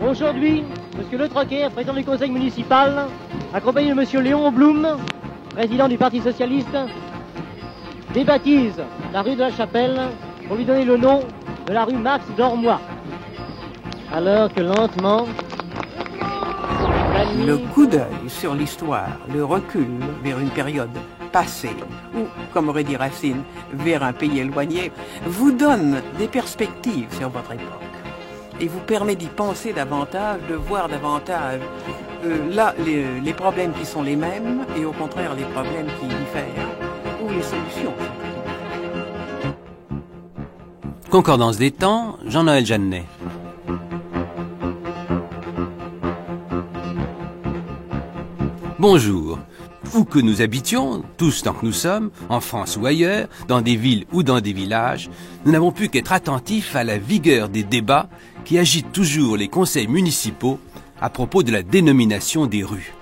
Aujourd'hui, M. Le Troquet, président du conseil municipal, accompagné de M. Léon Blum, président du Parti socialiste, débaptise la rue de la Chapelle pour lui donner le nom de la rue Max Dormois. Alors que lentement... Le coup d'œil sur l'histoire, le recul vers une période passée, ou, comme aurait dit Racine, vers un pays éloigné, vous donne des perspectives sur votre époque et vous permet d'y penser davantage, de voir davantage là les problèmes qui sont les mêmes et au contraire les problèmes qui diffèrent ou les solutions. Concordance des temps, Jean-Noël Jeannet. Bonjour. Où que nous habitions, tous tant que nous sommes, en France ou ailleurs, dans des villes ou dans des villages, nous n'avons pu qu'être attentifs à la vigueur des débats qui agitent toujours les conseils municipaux à propos de la dénomination des rues.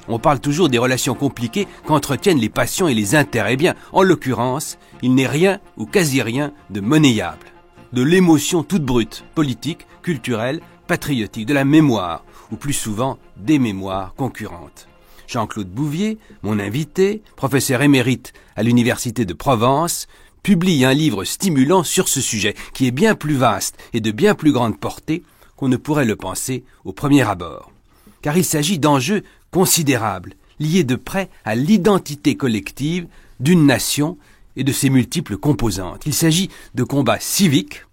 On parle toujours des relations compliquées qu'entretiennent les passions et les intérêts. Eh bien, en l'occurrence, il n'est rien ou quasi rien de monnayable. De l'émotion toute brute, politique, culturelle, patriotique, de la mémoire, ou plus souvent des mémoires concurrentes. Jean-Claude Bouvier, mon invité, professeur émérite à l'Université de Provence, publie un livre stimulant sur ce sujet, qui est bien plus vaste et de bien plus grande portée qu'on ne pourrait le penser au premier abord. Car il s'agit d'enjeux considérables, liés de près à l'identité collective d'une nation et de ses multiples composantes. Il s'agit de combats civiques,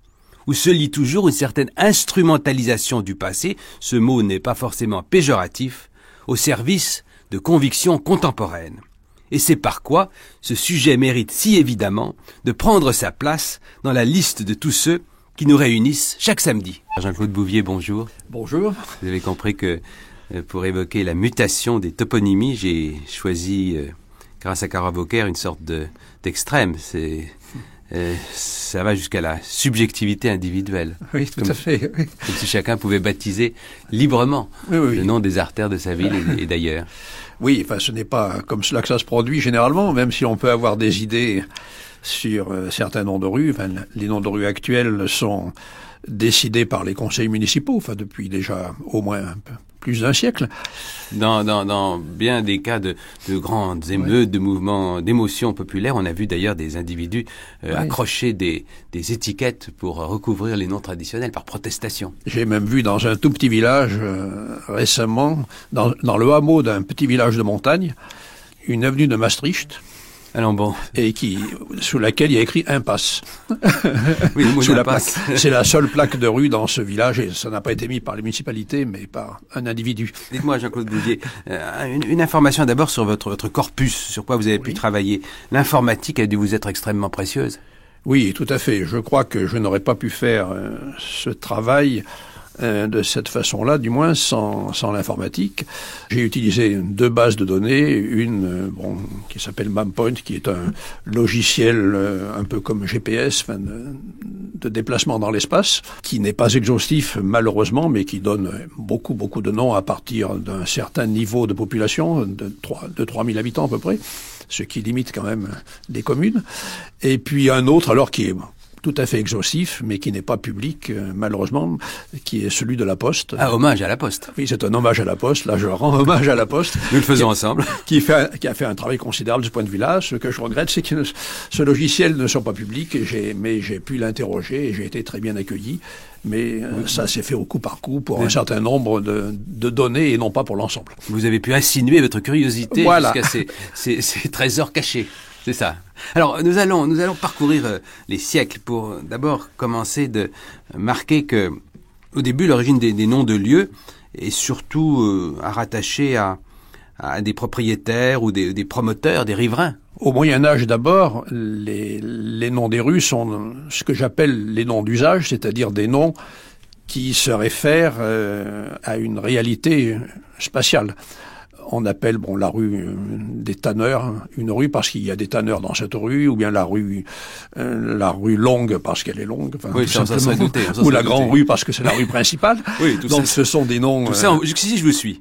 où se lie toujours une certaine instrumentalisation du passé, ce mot n'est pas forcément péjoratif, au service de convictions contemporaines. Et c'est par quoi ce sujet mérite si évidemment de prendre sa place dans la liste de tous ceux qui nous réunissent chaque samedi. Jean-Claude Bouvier, bonjour. Bonjour. Vous avez compris que pour évoquer la mutation des toponymies, j'ai choisi, grâce à Karl Vauquer, une sorte d'extrême. Ça va jusqu'à la subjectivité individuelle. Oui, tout à fait. Oui. Comme si chacun pouvait baptiser librement le nom des artères de sa ville et d'ailleurs. Oui, enfin, ce n'est pas comme cela que ça se produit généralement, même si on peut avoir des idées sur certains noms de rues. Enfin, les noms de rues actuels sont décidés par les conseils municipaux, enfin, depuis déjà au moins un peu plus d'un siècle. Dans bien des cas de grandes émeutes, de mouvements d'émotions populaires, on a vu d'ailleurs des individus accrocher des étiquettes pour recouvrir les noms traditionnels par protestation. J'ai même vu dans un tout petit village récemment, dans le hameau d'un petit village de montagne, une avenue de Maastricht. Alors bon. Et sous laquelle il y a écrit impasse. Oui, le mot sous impasse. C'est la seule plaque de rue dans ce village et ça n'a pas été mis par les municipalités mais par un individu. Dites-moi, Jean-Claude Bouvier, une information d'abord sur votre corpus, sur quoi vous avez pu travailler. L'informatique a dû vous être extrêmement précieuse. Oui, tout à fait. Je crois que je n'aurais pas pu faire ce travail de cette façon-là, du moins sans l'informatique. J'ai utilisé 2 bases de données, une qui s'appelle MapPoint, qui est un logiciel un peu comme GPS, de déplacement dans l'espace, qui n'est pas exhaustif malheureusement, mais qui donne beaucoup de noms à partir d'un certain niveau de population, de 3000 habitants à peu près, ce qui limite quand même les communes. Et puis un autre alors qui est tout à fait exhaustif, mais qui n'est pas public, malheureusement, qui est celui de la Poste. Ah, hommage à la Poste. Oui, c'est un hommage à la Poste. Là, je rends hommage à la Poste. Nous le faisons ensemble. Qui a fait un travail considérable de ce point de vue-là. Ce que je regrette, c'est que ce logiciel ne soit pas public, mais j'ai pu l'interroger et j'ai été très bien accueilli. Mais ça s'est fait au coup par coup pour un certain nombre de données et non pas pour l'ensemble. Vous avez pu insinuer votre curiosité jusqu'à ces trésors cachés. C'est ça. Alors, nous allons parcourir les siècles pour d'abord commencer de marquer que, au début, l'origine des noms de lieux est surtout à rattacher à des propriétaires ou des promoteurs, des riverains. Au Moyen-Âge d'abord, les noms des rues sont ce que j'appelle les noms d'usage, c'est-à-dire des noms qui se réfèrent à une réalité spatiale. on appelle la rue des tanneurs une rue parce qu'il y a des tanneurs dans cette rue, ou bien la rue longue parce qu'elle est longue, oui, ça serait douté, ou la grande rue parce que c'est la rue principale. Oui, donc ce sont des noms. Tout ça, jusqu'ici je vous suis.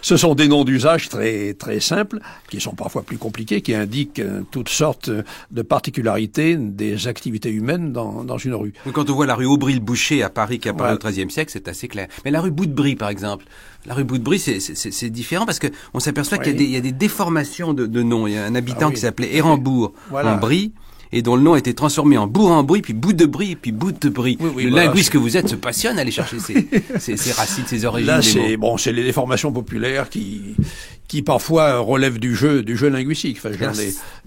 Ce sont des noms d'usage très très simples, qui sont parfois plus compliqués, qui indiquent toutes sortes de particularités des activités humaines dans une rue. Quand on voit la rue Aubry-le-Boucher à Paris qui apparaît au XIIIe siècle, c'est assez clair. Mais la rue Bout-de-Brie, par exemple, la rue Bout-de-Brie, c'est différent parce que on s'aperçoit qu'il y a des déformations de noms. Il y a un habitant qui s'appelait Hérambourg en Brie, et dont le nom a été transformé en Bourg-en-Brie, puis Bout-de-Brie, puis Bout-de-Brie. Le linguiste que vous êtes se passionne à aller chercher ces racines, ces origines. Là, des mots. C'est les déformations populaires qui parfois relèvent du jeu linguistique. Enfin,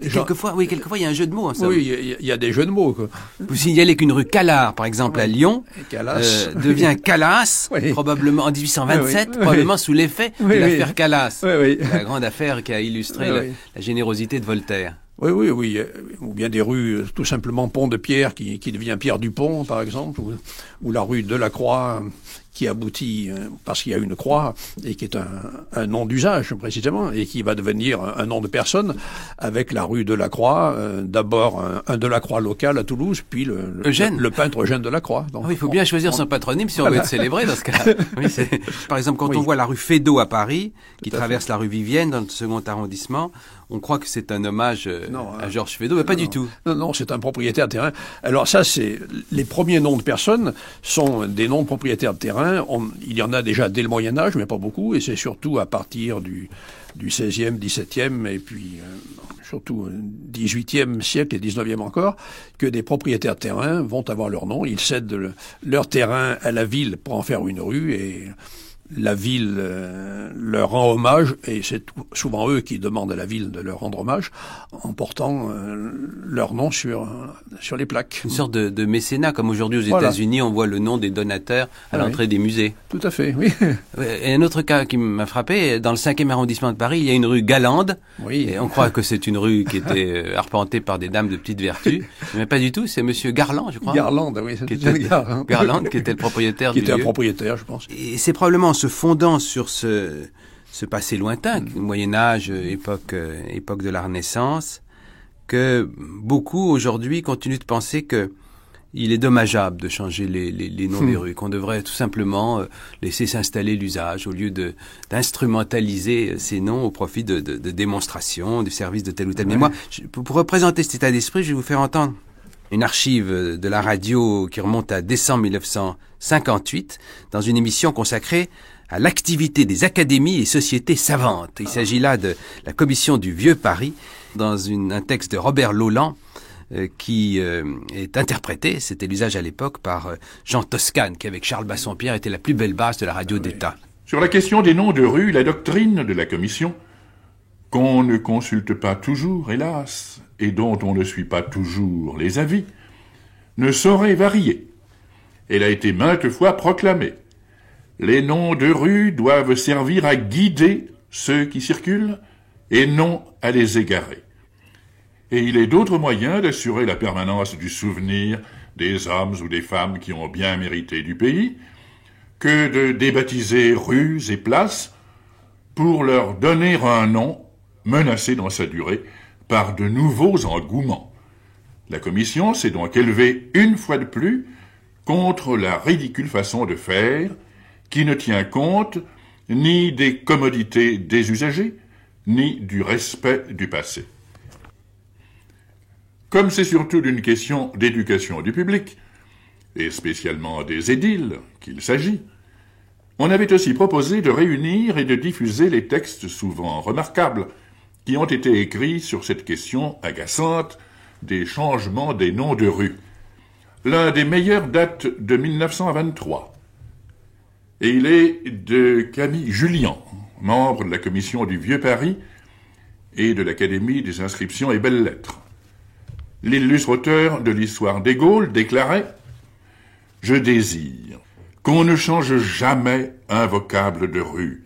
quelquefois, il y a un jeu de mots. Oui, il y a des jeux de mots, quoi. Vous signalez qu'une rue Callard, par exemple, à Lyon, devient Calas, probablement en 1827, probablement sous l'effet de l'affaire Calas. La grande affaire qui a illustré la générosité de Voltaire. Oui. Ou bien des rues, tout simplement Pont de Pierre, qui devient Pierre Dupont, par exemple, ou la rue de la Croix, qui aboutit parce qu'il y a une croix, et qui est un nom d'usage, précisément, et qui va devenir un nom de personne, avec la rue de la Croix, d'abord un Delacroix local à Toulouse, puis le peintre Eugène Delacroix. Donc, il faut bien choisir son patronyme si on veut être célébré dans ce cas-là. Par exemple, quand on voit la rue Feydeau à Paris, qui traverse la rue Vivienne dans le second arrondissement, on croit que c'est un hommage à Georges Feydeau, mais pas du tout. Non, c'est un propriétaire de terrain. Alors ça, c'est les premiers noms de personnes sont des noms de propriétaires de terrain. Il y en a déjà dès le Moyen-Âge, mais pas beaucoup, et c'est surtout à partir du XVIe, XVIIe, et puis surtout XVIIIe siècle et XIXe encore, que des propriétaires de terrain vont avoir leur nom. Ils cèdent leur terrain à la ville pour en faire une rue, et la ville leur rend hommage, et c'est souvent eux qui demandent à la ville de leur rendre hommage en portant leur nom sur les plaques. Une sorte de mécénat, comme aujourd'hui aux États-Unis, on voit le nom des donateurs à l'entrée des musées. Tout à fait, oui. Et un autre cas qui m'a frappé, dans le 5e arrondissement de Paris, il y a une rue Galande. Oui. Et on croit que c'est une rue qui était arpentée par des dames de petite vertu, mais pas du tout, c'est monsieur Garland, je crois. Garland, oui, Garland, qui était le propriétaire du lieu. Qui était un propriétaire, je pense. Et c'est probablement en se fondant sur ce passé lointain, Moyen-Âge, époque de la Renaissance, que beaucoup aujourd'hui continuent de penser que il est dommageable de changer les noms des rues, qu'on devrait tout simplement laisser s'installer l'usage au lieu d'instrumentaliser ces noms au profit de démonstrations, du service de telle ou telle. Mais moi, pour représenter cet état d'esprit, je vais vous faire entendre une archive de la radio qui remonte à décembre 1958, dans une émission consacrée à l'activité des académies et sociétés savantes. Il s'agit là de la commission du Vieux Paris, dans un texte de Robert Lauland, qui est interprété, c'était l'usage à l'époque, par Jean Toscane, qui avec Charles Bassompierre était la plus belle base de la radio d'État. Sur la question des noms de rues, la doctrine de la commission, qu'on ne consulte pas toujours, hélas, et dont on ne suit pas toujours les avis, ne saurait varier. Elle a été maintes fois proclamée. Les noms de rues doivent servir à guider ceux qui circulent et non à les égarer. Et il est d'autres moyens d'assurer la permanence du souvenir des hommes ou des femmes qui ont bien mérité du pays que de débaptiser rues et places pour leur donner un nom menacé dans sa durée par de nouveaux engouements. La commission s'est donc élevée une fois de plus contre la ridicule façon de faire qui ne tient compte ni des commodités des usagers, ni du respect du passé. Comme c'est surtout d'une question d'éducation du public, et spécialement des édiles qu'il s'agit, on avait aussi proposé de réunir et de diffuser les textes souvent remarquables qui ont été écrits sur cette question agaçante des changements des noms de rues. L'un des meilleurs date de 1923. Et il est de Camille Julien, membre de la commission du Vieux Paris et de l'Académie des inscriptions et belles-lettres. L'illustre auteur de l'histoire des Gaules déclarait « Je désire qu'on ne change jamais un vocable de rue,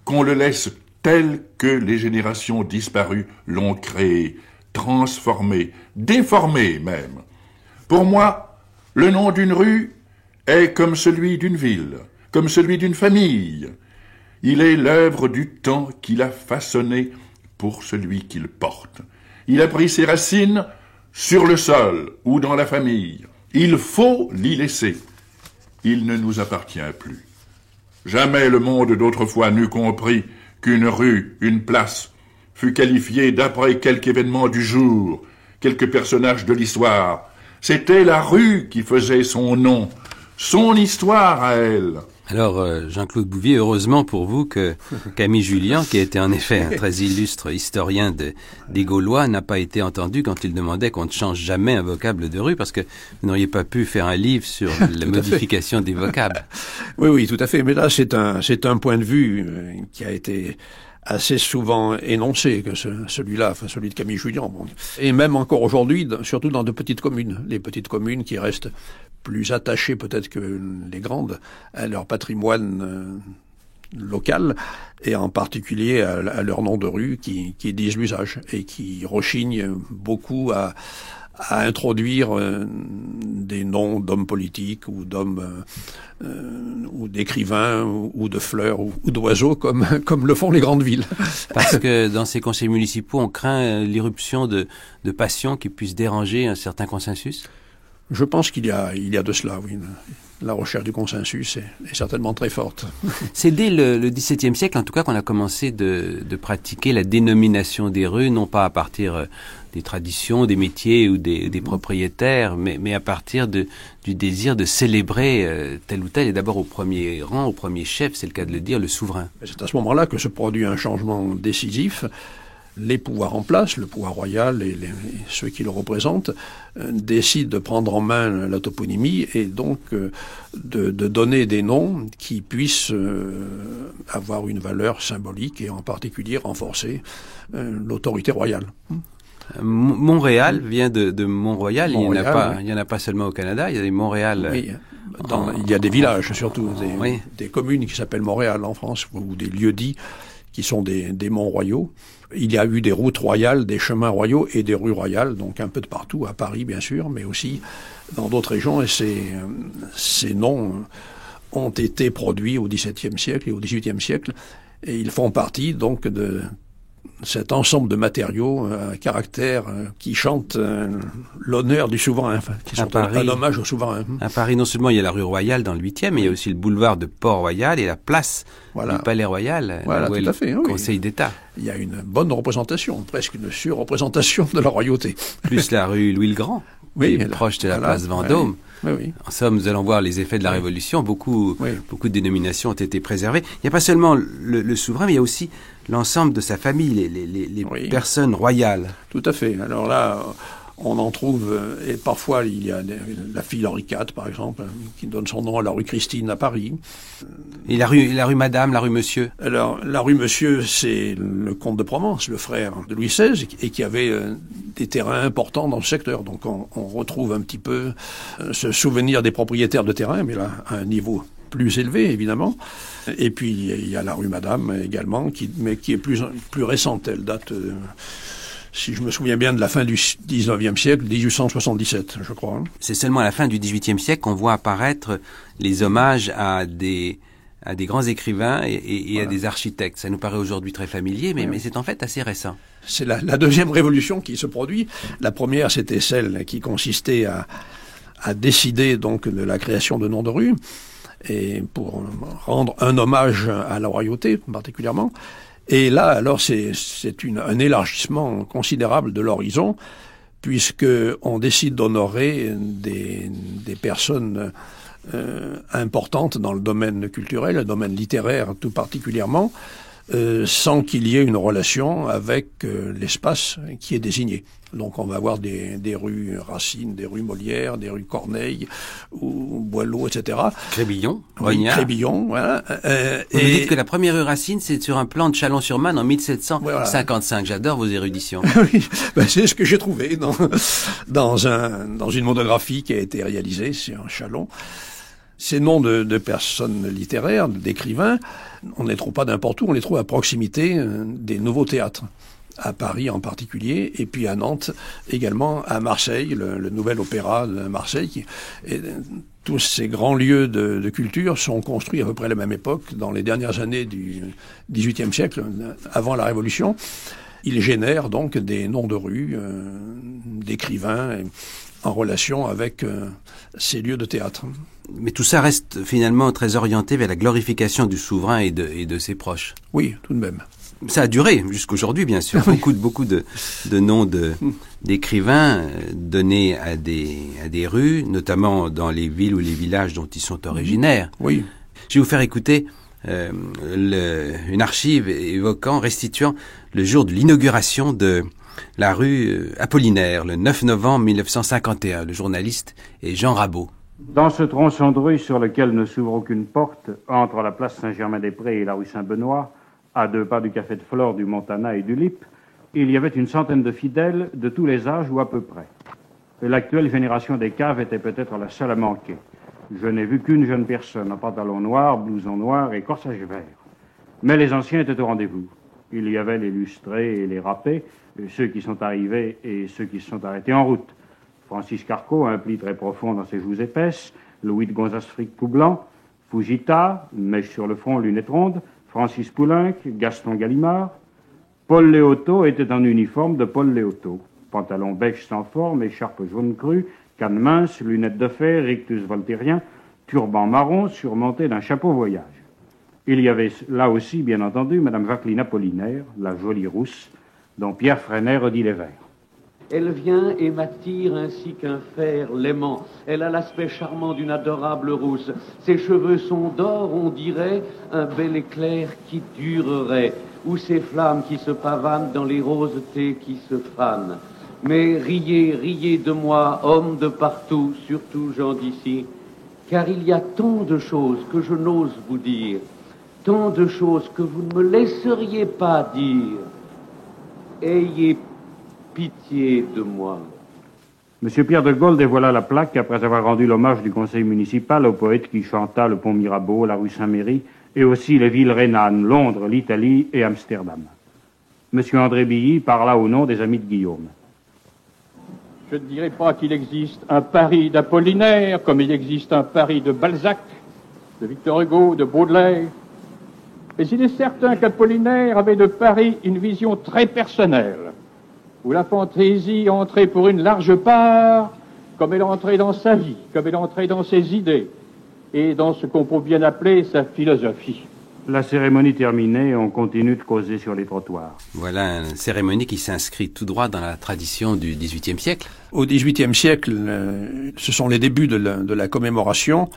qu'on le laisse tel que les générations disparues l'ont créé, transformé, déformé même. Pour moi, le nom d'une rue est comme celui d'une ville, comme celui d'une famille. Il est l'œuvre du temps qu'il a façonné pour celui qu'il porte. Il a pris ses racines sur le sol ou dans la famille. Il faut l'y laisser. Il ne nous appartient plus. Jamais le monde d'autrefois n'eut compris qu'une rue, une place, fut qualifiée d'après quelque événement du jour, quelque personnage de l'histoire. C'était la rue qui faisait son nom, son histoire à elle. Alors, Jean-Claude Bouvier, heureusement pour vous que Camille Julien, qui était en effet un très illustre historien des Gaulois, n'a pas été entendu quand il demandait qu'on ne change jamais un vocable de rue, parce que vous n'auriez pas pu faire un livre sur la modification des vocables. Oui, tout à fait. Mais là, c'est un point de vue qui a été assez souvent énoncé que celui-là, enfin celui de Camille Julien. Bon. Et même encore aujourd'hui, surtout dans de petites communes, les petites communes qui restent plus attachées peut-être que les grandes à leur patrimoine local et en particulier à leur nom de rue qui disent l'usage et qui rechignent beaucoup à introduire des noms d'hommes politiques ou d'hommes ou d'écrivains ou de fleurs ou d'oiseaux comme le font les grandes villes. Parce que dans ces conseils municipaux, on craint l'irruption de passions qui puissent déranger un certain consensus. Je pense qu'il y a de cela, oui. La recherche du consensus est certainement très forte. C'est dès le XVIIe siècle, en tout cas, qu'on a commencé de pratiquer la dénomination des rues, non pas à partir des traditions, des métiers ou des propriétaires, mais à partir du désir de célébrer tel ou tel, et d'abord au premier rang, au premier chef, c'est le cas de le dire, le souverain. C'est à ce moment-là que se produit un changement décisif. Les pouvoirs en place, le pouvoir royal et ceux qui le représentent, décident de prendre en main la toponymie et donc de donner des noms qui puissent avoir une valeur symbolique et en particulier renforcer l'autorité royale. Montréal vient de Mont-Royal. Il n'y en a pas seulement au Canada, il y a des Montréal. Oui. Il y a des villages surtout, des communes qui s'appellent Montréal en France, ou des lieux-dits qui sont des monts royaux. Il y a eu des routes royales, des chemins royaux et des rues royales, donc un peu de partout, à Paris bien sûr, mais aussi dans d'autres régions. Et ces noms ont été produits au XVIIe siècle et au XVIIIe siècle, et ils font partie donc de cet ensemble de matériaux à caractère qui chantent l'honneur du souverain, enfin, qui sont un hommage au souverain. À Paris, non seulement il y a la rue Royale dans le 8e, mais il y a aussi le boulevard de Port-Royal et la place du Palais Royal, là où est le Conseil d'État. Il y a une bonne représentation, presque une surreprésentation de la royauté. Plus la rue Louis-le-Grand, qui est proche de la place Vendôme. Oui. En somme, nous allons voir les effets de la Révolution. Beaucoup de dénominations ont été préservées. Il n'y a pas seulement le souverain, mais il y a aussi l'ensemble de sa famille, les personnes royales. Tout à fait. Alors là, on en trouve, et parfois il y a la fille Henri IV, par exemple, qui donne son nom à la rue Christine à Paris. Et la rue Madame, la rue Monsieur? Alors, la rue Monsieur, c'est le comte de Provence, le frère de Louis XVI, et qui avait des terrains importants dans le secteur. Donc on retrouve un petit peu ce souvenir des propriétaires de terrain, mais là, à un niveau plus élevé, évidemment. Et puis, il y a la rue Madame également, mais qui est plus récente. Elle date, si je me souviens bien, de la fin du 19e siècle, 1877, je crois. C'est seulement à la fin du 18e siècle qu'on voit apparaître les hommages à des grands écrivains et à des architectes. Ça nous paraît aujourd'hui très familier, mais c'est en fait assez récent. C'est la deuxième révolution qui se produit. La première, c'était celle qui consistait à décider donc de la création de noms de rues, et pour rendre un hommage à la royauté particulièrement. Et là, alors, c'est un élargissement considérable de l'horizon, puisque on décide d'honorer des personnes importantes dans le domaine culturel, le domaine littéraire tout particulièrement, sans qu'il y ait une relation avec l'espace qui est désigné. Donc on va avoir des rues Racine, des rues Molière, des rues Corneille, ou Boileau, etc. Crébillon, Rognard. Crébillon, voilà. Vous me dites que la première rue Racine, c'est sur un plan de Chalon-sur-Marne en 1755. Voilà. J'adore vos éruditions. Oui, c'est ce que j'ai trouvé dans une monographie qui a été réalisée sur Chalon. Ces noms de personnes littéraires, d'écrivains, on ne les trouve pas n'importe où, on les trouve à proximité des nouveaux théâtres. à Paris en particulier, et puis à Nantes également, à Marseille, le nouvel opéra de Marseille. Tous ces grands lieux de culture sont construits à peu près à la même époque, dans les dernières années du XVIIIe siècle, avant la Révolution. Ils génèrent donc des noms de rues, d'écrivains, en relation avec ces lieux de théâtre. Mais tout ça reste finalement très orienté vers la glorification du souverain et de ses proches. Oui, tout de même. Ça a duré jusqu'aujourd'hui, bien sûr. Beaucoup de noms d'écrivains donnés à des rues, notamment dans les villes ou les villages dont ils sont originaires. Oui. Je vais vous faire écouter une archive restituant le jour de l'inauguration de la rue Apollinaire, le 9 novembre 1951. Le journaliste est Jean Rabault. Dans ce tronçon de rue sur lequel ne s'ouvre aucune porte, entre la place Saint-Germain-des-Prés et la rue Saint-Benoît, à 2 pas du café de Flore, du Montana et du Lip, il y avait une centaine de fidèles de tous les âges ou à peu près. L'actuelle génération des caves était peut-être la seule à manquer. Je n'ai vu qu'une jeune personne en pantalon noir, blouson noir et corsage vert. Mais les anciens étaient au rendez-vous. Il y avait les lustrés et les râpés, ceux qui sont arrivés et ceux qui se sont arrêtés en route. Francis Carco, un pli très profond dans ses joues épaisses, Louis de Gonzas-Fric tout blanc, Fujita, mèche sur le front, lunettes rondes, Francis Poulenc, Gaston Gallimard. Paul Léoto était en uniforme de Paul Léoto. Pantalon beige sans forme, écharpe jaune crue, canne mince, lunettes de fer, rictus voltairien, turban marron surmonté d'un chapeau voyage. Il y avait là aussi, bien entendu, Madame Jacqueline Apollinaire, la jolie rousse, dont Pierre Freinet redit les vers. Elle vient et m'attire ainsi qu'un fer l'aimant. Elle a l'aspect charmant d'une adorable rousse. Ses cheveux sont d'or, on dirait, un bel éclair qui durerait, ou ces flammes qui se pavanent dans les rosetés qui se fanent. Mais riez, riez de moi, hommes de partout, surtout gens d'ici, car il y a tant de choses que je n'ose vous dire, tant de choses que vous ne me laisseriez pas dire. Ayez pitié de moi. Monsieur Pierre de Gaulle dévoila la plaque après avoir rendu l'hommage du conseil municipal au poète qui chanta le pont Mirabeau, la rue Saint-Méry, et aussi les villes rhénanes, Londres, l'Italie et Amsterdam. Monsieur André Billy parla au nom des amis de Guillaume. Je ne dirais pas qu'il existe un Paris d'Apollinaire, comme il existe un Paris de Balzac, de Victor Hugo, de Baudelaire. Mais il est certain qu'Apollinaire avait de Paris une vision très personnelle, où la fantaisie entrait pour une large part, comme elle entrait dans sa vie, comme elle entrait dans ses idées, et dans ce qu'on peut bien appeler sa philosophie. La cérémonie terminée, on continue de causer sur les trottoirs. Voilà une cérémonie qui s'inscrit tout droit dans la tradition du XVIIIe siècle. Au XVIIIe siècle, ce sont les débuts de la commémoration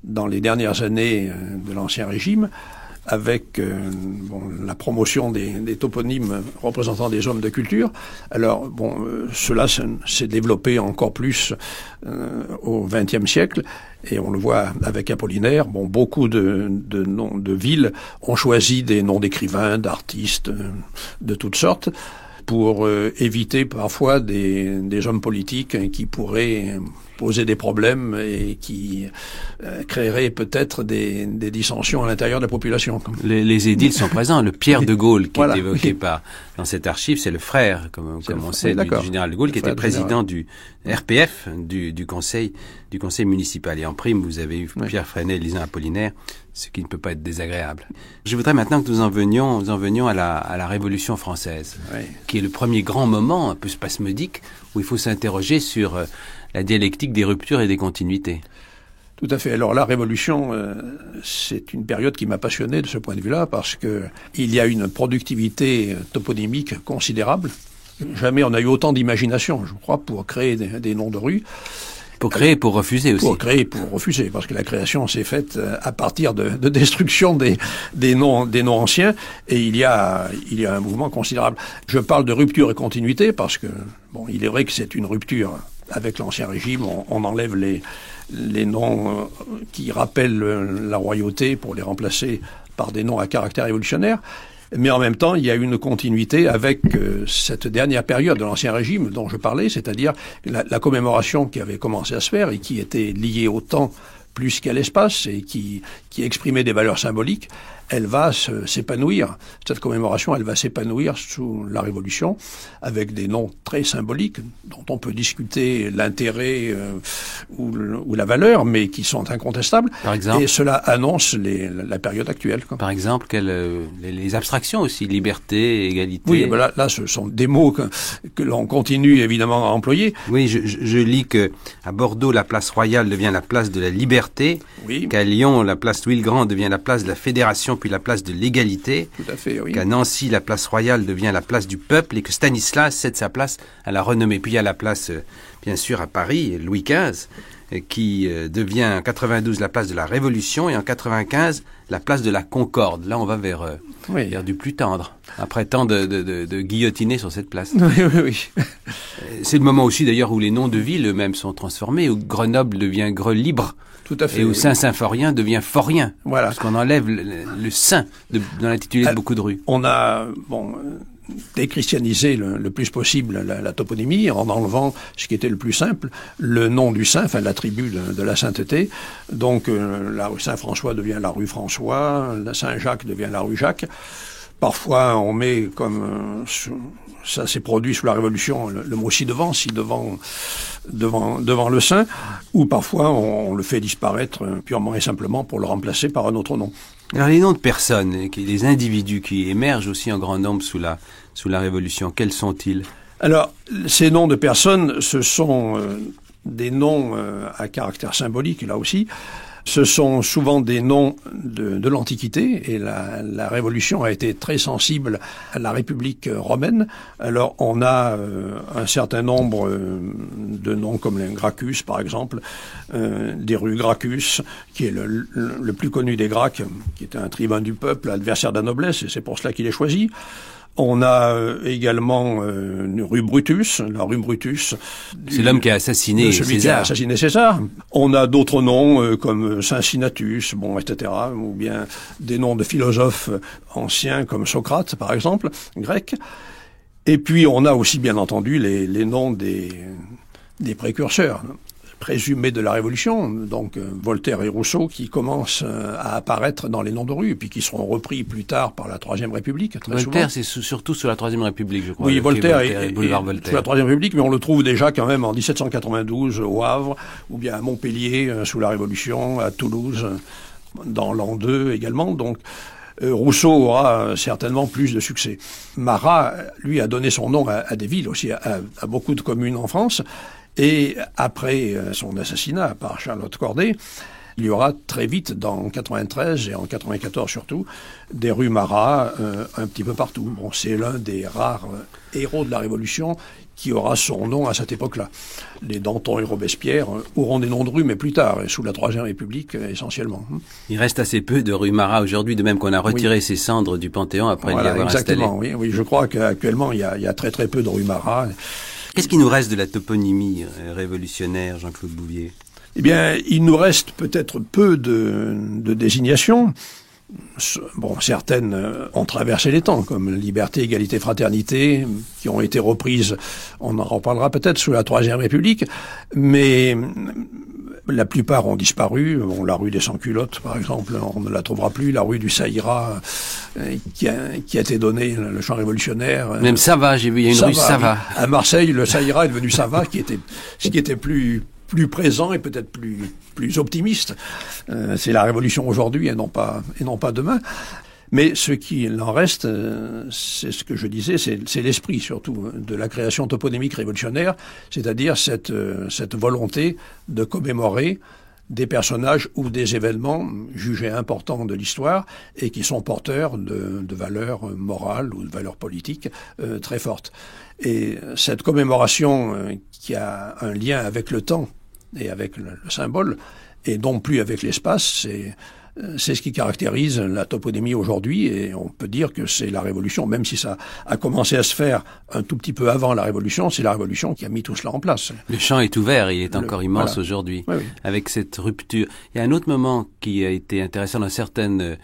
dans les dernières années de l'Ancien Régime, avec la promotion des toponymes représentant des hommes de culture. Alors, cela s'est développé encore plus au XXe siècle, et on le voit avec Apollinaire. Beaucoup de noms de villes ont choisi des noms d'écrivains, d'artistes, de toutes sortes, pour éviter parfois des hommes politiques qui pourraient poser des problèmes et qui créeraient peut-être des dissensions à l'intérieur de la population. Les édiles sont présents. Le Pierre de Gaulle qui est évoqué dans cette archive, c'est le frère, comme on sait, du général de Gaulle, qui était président du RPF, du conseil municipal. Et en prime, vous avez eu Pierre Freinet lisant Apollinaire, ce qui ne peut pas être désagréable. Je voudrais maintenant que nous en venions à la Révolution française, qui est le premier grand moment un peu spasmodique où il faut s'interroger sur la dialectique des ruptures et des continuités. Tout à fait. Alors la Révolution, c'est une période qui m'a passionné de ce point de vue-là, parce que il y a une productivité toponymique considérable. Jamais on a eu autant d'imagination, je crois, pour créer des noms de rues. Pour créer, pour refuser aussi. Pour créer, pour refuser, parce que la création s'est faite à partir de destruction des noms anciens, et il y a un mouvement considérable. Je parle de rupture et continuité parce que il est vrai que c'est une rupture avec l'Ancien Régime. On enlève les noms qui rappellent la royauté pour les remplacer par des noms à caractère révolutionnaire. Mais en même temps, il y a une continuité avec cette dernière période de l'Ancien Régime dont je parlais, c'est-à-dire la commémoration qui avait commencé à se faire et qui était liée au temps plus qu'à l'espace et qui qui exprimait des valeurs symboliques, elle va s'épanouir. Cette commémoration, elle va s'épanouir sous la Révolution avec des noms très symboliques dont on peut discuter l'intérêt ou la valeur, mais qui sont incontestables. Par exemple, et cela annonce la période actuelle. Quoi. Par exemple, les abstractions aussi, liberté, égalité. Oui, ben là, ce sont des mots que l'on continue évidemment à employer. Oui, je lis que à Bordeaux, la place Royale devient la place de la liberté, oui. Qu'à Lyon, la place Louis-le-Grand devient la place de la fédération, puis la place de l'égalité. Tout à fait, oui. Qu'à Nancy, la place Royale devient la place du peuple et que Stanislas cède sa place à la renommée. Puis il y a la place, bien sûr, à Paris, Louis XV, qui devient en 92 la place de la Révolution et en 95 la place de la Concorde. Là, on va vers du plus tendre, après tant de guillotiner sur cette place. Oui. C'est le moment aussi, d'ailleurs, où les noms de villes eux-mêmes sont transformés, où Grenoble devient Greux-Libre. Tout à fait. Et où Saint-Symphorien devient Forien. Voilà. Parce qu'on enlève le Saint dans l'intitulé de beaucoup de rues. On a, déchristianisé le plus possible la toponymie en enlevant ce qui était le plus simple, le nom du saint, enfin l'attribut de la sainteté. Donc la rue Saint-François devient la rue François, la Saint-Jacques devient la rue Jacques. Parfois on met comme ça s'est produit sous la Révolution le mot ci-devant devant le saint, ou parfois on le fait disparaître purement et simplement pour le remplacer par un autre nom. Alors les noms de personnes, les individus qui émergent aussi en grand nombre sous la Révolution, quels sont-ils? Alors, ces noms de personnes, ce sont des noms à caractère symbolique, là aussi. Ce sont souvent des noms de l'Antiquité, et la Révolution a été très sensible à la République romaine. Alors on a un certain nombre de noms comme les Gracchus, par exemple, des rues Gracchus, qui est le plus connu des Gracques, qui était un tribun du peuple, adversaire de la noblesse, et c'est pour cela qu'il est choisi. On a également une rue Brutus, la rue Brutus. C'est l'homme qui a assassiné César. Qui a assassiné César. On a d'autres noms comme Cincinnatus, etc. Ou bien des noms de philosophes anciens comme Socrate, par exemple, grec. Et puis on a aussi bien entendu les noms des précurseurs présumés de la Révolution, donc Voltaire et Rousseau, qui commencent à apparaître dans les noms de rue, et puis qui seront repris plus tard par la Troisième République. Voltaire, c'est surtout sous la Troisième République, je crois. Oui, Voltaire est Voltaire. Sous la Troisième République, mais on le trouve déjà quand même en 1792 au Havre, ou bien à Montpellier sous la Révolution, à Toulouse dans l'an 2 également. Donc Rousseau aura certainement plus de succès. Marat, lui, a donné son nom à des villes aussi, à beaucoup de communes en France. Et après son assassinat par Charlotte Corday, il y aura très vite, dans 93 et en 94 surtout, des rues Marat un petit peu partout. Bon, c'est l'un des rares héros de la Révolution qui aura son nom à cette époque-là. Les Danton et Robespierre auront des noms de rues, mais plus tard, et sous la Troisième République essentiellement. Il reste assez peu de rue Marat aujourd'hui, de même qu'on a retiré ses cendres du Panthéon après l'y avoir installé. Oui, je crois qu'actuellement, il y a très très peu de rue Marat. Qu'est-ce qui nous reste de la toponymie révolutionnaire, Jean-Claude Bouvier? Eh bien, il nous reste peut-être peu de désignations. Bon, certaines ont traversé les temps, comme liberté, égalité, fraternité, qui ont été reprises, on en reparlera peut-être, sous la Troisième République, mais la plupart ont disparu. Bon, la rue des Sans-Culottes, par exemple, on ne la trouvera plus. La rue du Saïra, qui a été donnée, le chant révolutionnaire. Même Sava, j'ai vu, il y a une rue Sava. À Marseille, le Saïra est devenu Sava, ce qui était plus présent et peut-être plus optimiste. C'est la révolution aujourd'hui et non pas demain. Mais ce qu'il en reste, c'est ce que je disais, c'est l'esprit surtout de la création toponymique révolutionnaire, c'est-à-dire cette volonté de commémorer des personnages ou des événements jugés importants de l'histoire et qui sont porteurs de valeurs morales ou de valeurs politiques très fortes. Et cette commémoration qui a un lien avec le temps et avec le symbole, et non plus avec l'espace, c'est ce qui caractérise la toponymie aujourd'hui, et on peut dire que c'est la Révolution, même si ça a commencé à se faire un tout petit peu avant la Révolution, c'est la Révolution qui a mis tout cela en place. Le champ est ouvert, il est encore immense aujourd'hui, oui. Avec cette rupture. Il y a un autre moment qui a été intéressant dans certaines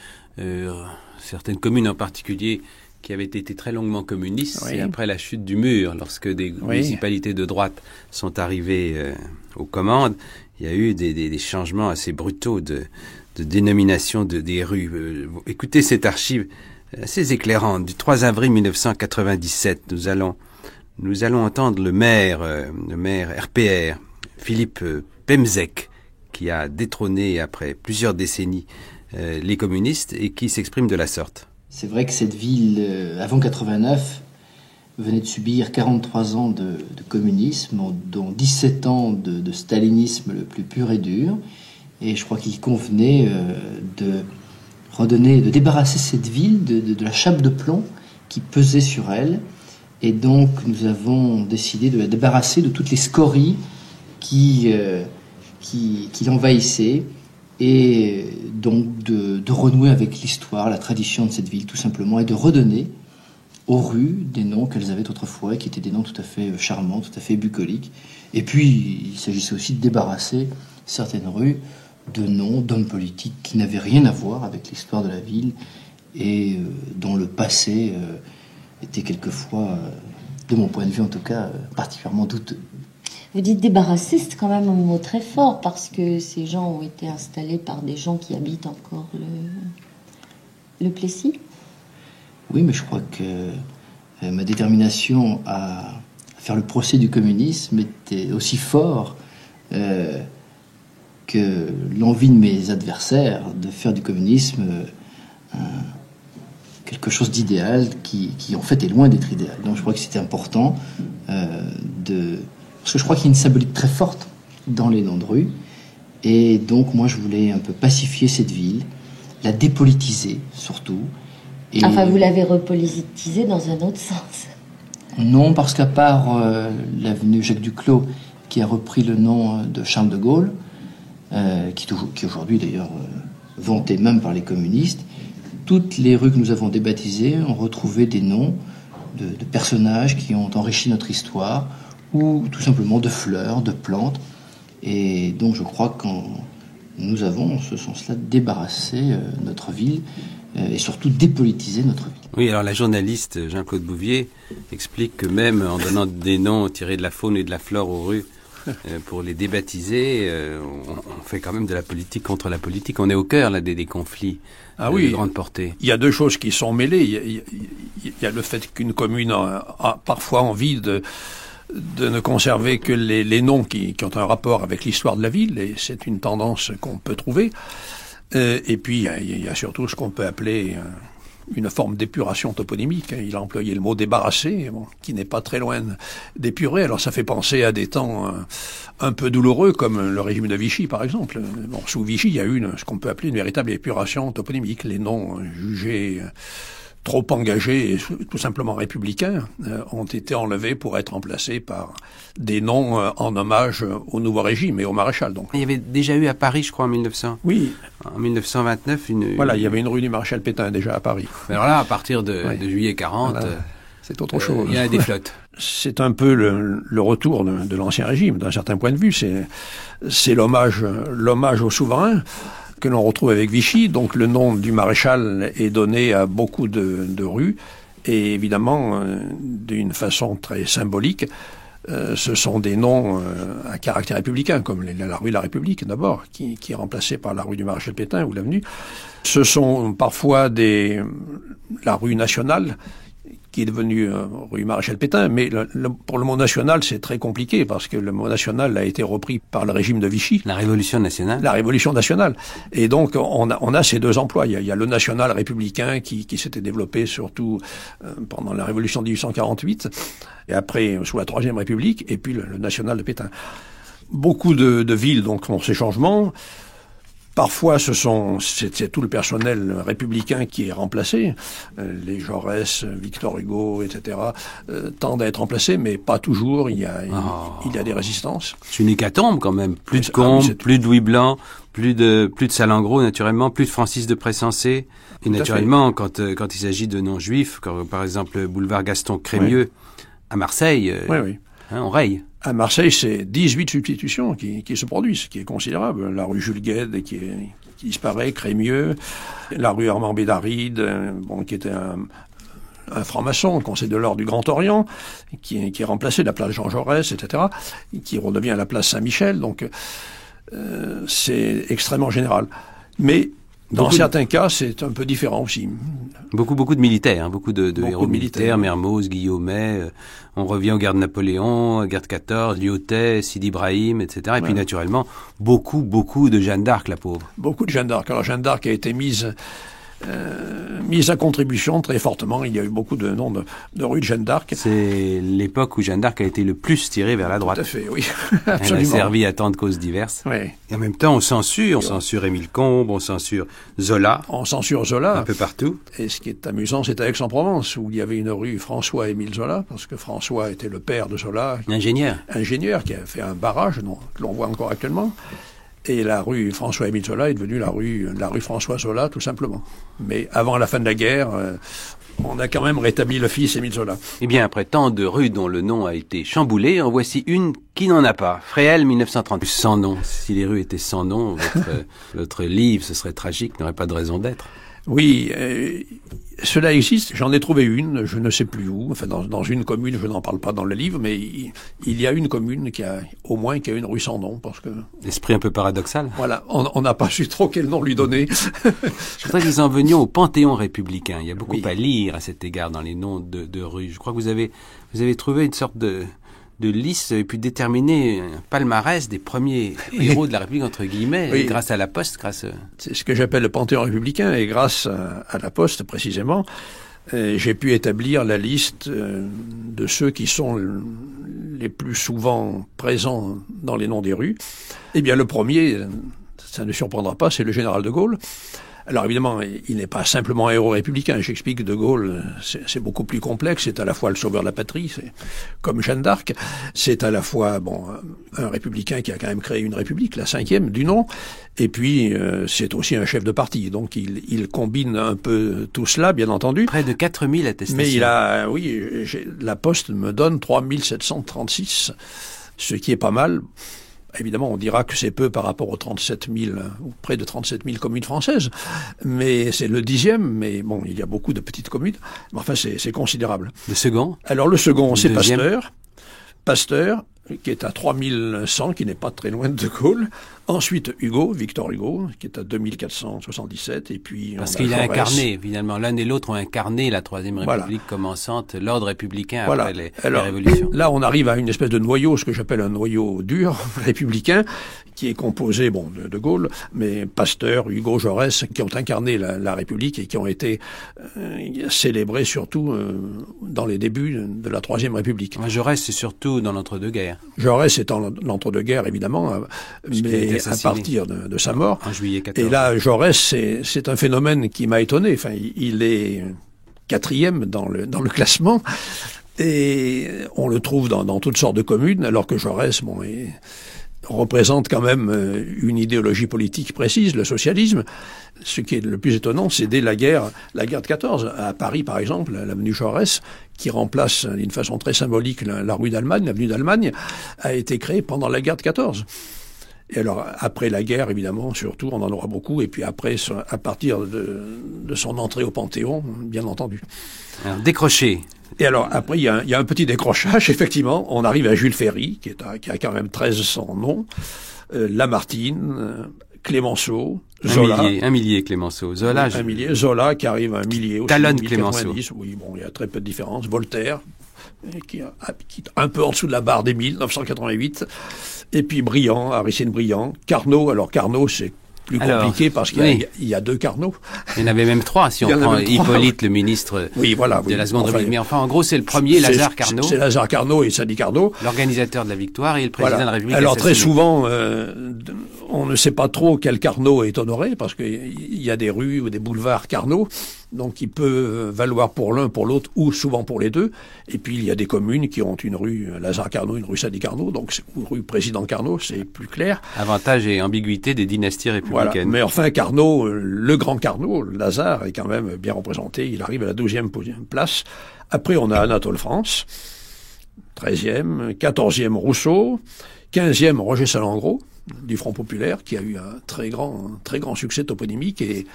communes en particulier, qui avaient été très longuement communistes, c'est après la chute du mur, lorsque des municipalités de droite sont arrivées aux commandes, il y a eu des changements assez brutaux dénomination des rues. Écoutez cette archive assez éclairante du 3 avril 1997. Nous allons entendre le maire RPR, Philippe Pemzec, qui a détrôné après plusieurs décennies les communistes et qui s'exprime de la sorte. C'est vrai que cette ville, avant 89, venait de subir 43 ans de communisme, dont 17 ans de stalinisme le plus pur et dur. Et je crois qu'il convenait de débarrasser cette ville de la chape de plomb qui pesait sur elle. Et donc nous avons décidé de la débarrasser de toutes les scories qui l'envahissaient, et donc de renouer avec l'histoire, la tradition de cette ville tout simplement, et de redonner aux rues des noms qu'elles avaient autrefois, qui étaient des noms tout à fait charmants, tout à fait bucoliques. Et puis il s'agissait aussi de débarrasser certaines rues de noms d'hommes politiques qui n'avaient rien à voir avec l'histoire de la ville et dont le passé était quelquefois, de mon point de vue en tout cas, particulièrement douteux. Vous dites débarrasser, c'est quand même un mot très fort, parce que ces gens ont été installés par des gens qui habitent encore le Plessis. Oui, mais je crois que ma détermination à faire le procès du communisme était aussi fort que l'envie de mes adversaires de faire du communisme quelque chose d'idéal qui en fait est loin d'être idéal. Donc je crois que c'était important parce que je crois qu'il y a une symbolique très forte dans les noms de rue, et donc moi je voulais un peu pacifier cette ville, la dépolitiser surtout. Et enfin, vous l'avez repolitisée dans un autre sens. Non, parce qu'à part l'avenue Jacques Duclos, qui a repris le nom de Charles de Gaulle, qui est aujourd'hui d'ailleurs vanté même par les communistes, toutes les rues que nous avons débaptisées ont retrouvé des noms de personnages qui ont enrichi notre histoire, ou tout simplement de fleurs, de plantes. Et donc je crois que nous avons en ce sens-là débarrassé notre ville et surtout dépolitisé notre ville. Oui, alors la journaliste Jean-Claude Bouvier explique que même en donnant des noms tirés de la faune et de la flore aux rues pour les débaptiser, on fait quand même de la politique contre la politique. On est au cœur là des conflits de grande portée. Il y a deux choses qui sont mêlées. Il y a le fait qu'une commune a parfois envie de ne conserver que les noms qui ont un rapport avec l'histoire de la ville, et c'est une tendance qu'on peut trouver. Et puis il y a surtout ce qu'on peut appeler une forme d'épuration toponymique. Il a employé le mot débarrasser, qui n'est pas très loin d'épurer. Alors ça fait penser à des temps un peu douloureux, comme le régime de Vichy par exemple. Sous Vichy, il y a eu ce qu'on peut appeler une véritable épuration toponymique. Les noms jugés trop engagés et tout simplement républicains ont été enlevés pour être remplacés par des noms en hommage au nouveau régime et au maréchal. Donc. Il y avait déjà eu à Paris, je crois, en 1900. Oui. En 1929, Voilà, il y avait une rue du maréchal Pétain déjà à Paris. Alors là, à partir de juillet 40, voilà, c'est autre chose. Il y a des flottes. C'est un peu le retour de l'ancien régime, d'un certain point de vue. C'est l'hommage au souverain que l'on retrouve avec Vichy. Donc le nom du maréchal est donné à beaucoup de rues, et évidemment d'une façon très symbolique. Ce sont des noms à caractère républicain, comme la rue de la République d'abord, qui est remplacée par la rue du maréchal Pétain ou l'avenue. Ce sont parfois la rue nationale, qui est devenue rue Maréchal Pétain, mais pour le mot national, c'est très compliqué, parce que le mot national a été repris par le régime de Vichy. La Révolution nationale. La Révolution nationale. Et donc, on a ces deux emplois. Il y a le national républicain qui s'était développé surtout pendant la Révolution de 1848, et après, sous la Troisième République, et puis le national de Pétain. Beaucoup de villes, donc, ont ces changements. Parfois, c'est tout le personnel républicain qui est remplacé. Les Jaurès, Victor Hugo, etc. Tendent à être remplacés, mais pas toujours. Il y a des résistances. C'est une hécatombe quand même. Plus de Combes, plus de Louis Blanc, plus de Salengro, naturellement, plus de Francis de Pressensé. Et naturellement, quand il s'agit de noms juifs, comme par exemple boulevard Gaston Crémieux, à Marseille, on raye. À Marseille, c'est 18 substitutions qui se produisent, ce qui est considérable. La rue Jules Guesde qui disparaît, Crémieux, la rue Armand Bédaride, qui était un franc-maçon, le Conseil de l'Ordre du Grand Orient, qui est remplacé de la place Jean Jaurès, etc., qui redevient la place Saint-Michel. Donc, c'est extrêmement général. Mais dans certains cas, c'est un peu différent aussi. Beaucoup de militaires, beaucoup de héros militaires, Mermoz, Guillaumet, on revient aux guerres de Napoléon, guerre de 14, Lyautey, Sidi Ibrahim, etc. Et puis naturellement, beaucoup de Jeanne d'Arc, la pauvre. Beaucoup de Jeanne d'Arc. Alors Jeanne d'Arc a été mise à contribution très fortement. Il y a eu beaucoup de noms de rues de Jeanne d'Arc. C'est l'époque où Jeanne d'Arc a été le plus tirée vers la droite. Tout à fait, oui. Absolument. Elle a servi à tant de causes diverses. Oui. Et en même temps, on censure Émile Combes, on censure Zola. On censure Zola. Un peu partout. Et ce qui est amusant, c'est à Aix-en-Provence, où il y avait une rue François-Émile Zola, parce que François était le père de Zola. Ingénieur qui a fait un barrage, que l'on voit encore actuellement. Et la rue François-Émile Zola est devenue la rue François Zola, tout simplement. Mais avant la fin de la guerre, on a quand même rétabli le fils Émile Zola. Eh bien, après tant de rues dont le nom a été chamboulé, en voici une qui n'en a pas. Fréhel, 1930. Sans nom. Si les rues étaient sans nom, votre livre, ce serait tragique, n'aurait pas de raison d'être. Oui, cela existe. J'en ai trouvé une, je ne sais plus où. Enfin, dans une commune, je n'en parle pas dans le livre, mais il y a une commune qui a une rue sans nom, parce que... L'esprit un peu paradoxal. Voilà, on n'a pas su trop quel nom lui donner. Je voudrais que nous en venions au Panthéon républicain. Il y a beaucoup à lire à cet égard dans les noms de rues. Je crois que vous avez trouvé une sorte de liste, vous avez pu déterminer un palmarès des premiers héros de la République, entre guillemets, grâce à la Poste, C'est ce que j'appelle le Panthéon républicain, et grâce à la Poste, précisément, j'ai pu établir la liste de ceux qui sont les plus souvent présents dans les noms des rues. Eh bien, le premier, ça ne surprendra pas, c'est le général de Gaulle. Alors évidemment, il n'est pas simplement un héros républicain. J'explique que De Gaulle, c'est beaucoup plus complexe. C'est à la fois le sauveur de la patrie, c'est comme Jeanne d'Arc. C'est à la fois un républicain qui a quand même créé une république, la 5e du nom. Et puis c'est aussi un chef de parti. Donc il combine un peu tout cela, bien entendu. Près de 4000 attestations. Mais la Poste me donne 3736, ce qui est pas mal. Évidemment, on dira que c'est peu par rapport aux 37 000, ou près de 37 000 communes françaises, mais c'est le 10e, mais bon, il y a beaucoup de petites communes. Mais enfin, c'est considérable. Le second? Alors, le second, c'est Pasteur, qui est à 3100, qui n'est pas très loin de De Gaulle. Ensuite, Victor Hugo, qui est à 2477, et puis... Parce qu'il a incarné, finalement, l'un et l'autre ont incarné la Troisième République commençante, l'ordre républicain après les révolutions. Là, on arrive à une espèce de noyau, ce que j'appelle un noyau dur, républicain, qui est composé, de Gaulle, mais Pasteur, Hugo, Jaurès, qui ont incarné la République et qui ont été célébrés surtout dans les débuts de la Troisième République. Jaurès, c'est surtout dans l'entre-deux-guerres. Jaurès est dans l'entre-deux-guerres, évidemment, mais à partir de sa mort. En juillet 14. Et là, Jaurès, c'est un phénomène qui m'a étonné. Enfin, il est 4e dans le classement, et on le trouve dans toutes sortes de communes, alors que Jaurès, représente quand même une idéologie politique précise, le socialisme. Ce qui est le plus étonnant, c'est dès la guerre de 14. À Paris, par exemple, l'avenue Jaurès, qui remplace d'une façon très symbolique la rue d'Allemagne, l'avenue d'Allemagne, a été créée pendant la guerre de 14. Et alors, après la guerre, évidemment, surtout, on en aura beaucoup, et puis après, à partir de son entrée au Panthéon, bien entendu. Alors, décroché. Et alors, après, il y a un petit décrochage, effectivement. On arrive à Jules Ferry, qui a quand même 1300 noms, Lamartine, Clémenceau, Zola. Un millier, Clémenceau. Zola. Un millier. Zola, qui arrive à un millier aussi. Talonne Clémenceau. Oui, il y a très peu de différence. Voltaire, qui est un peu en dessous de la barre des 1000, 988. Et puis Briand, Aristide Briand. Carnot, alors Carnot, c'est plus compliqué parce qu'il y a 2 Carnot. Il y en avait même 3 si on prend Hippolyte, le ministre de la Seconde République. Mais enfin, en gros, c'est le premier, Lazare Carnot. C'est Lazare Carnot et Sadi Carnot. L'organisateur de la victoire et le président de la République. Alors très souvent, on ne sait pas trop quel Carnot est honoré parce qu'il y a des rues ou des boulevards Carnot. Donc il peut valoir pour l'un, pour l'autre, ou souvent pour les deux. Et puis il y a des communes qui ont une rue Lazare Carnot, une rue Sadi Carnot, donc ou rue Président Carnot, c'est plus clair. Avantage et ambiguïté des dynasties républicaines. Voilà. Mais enfin Carnot, le grand Carnot, Lazare, est quand même bien représenté. Il arrive à la 12e place. Après on a Anatole France, 13e, 14e Rousseau, 15e Roger Salengro, du Front Populaire, qui a eu un très grand succès toponymique et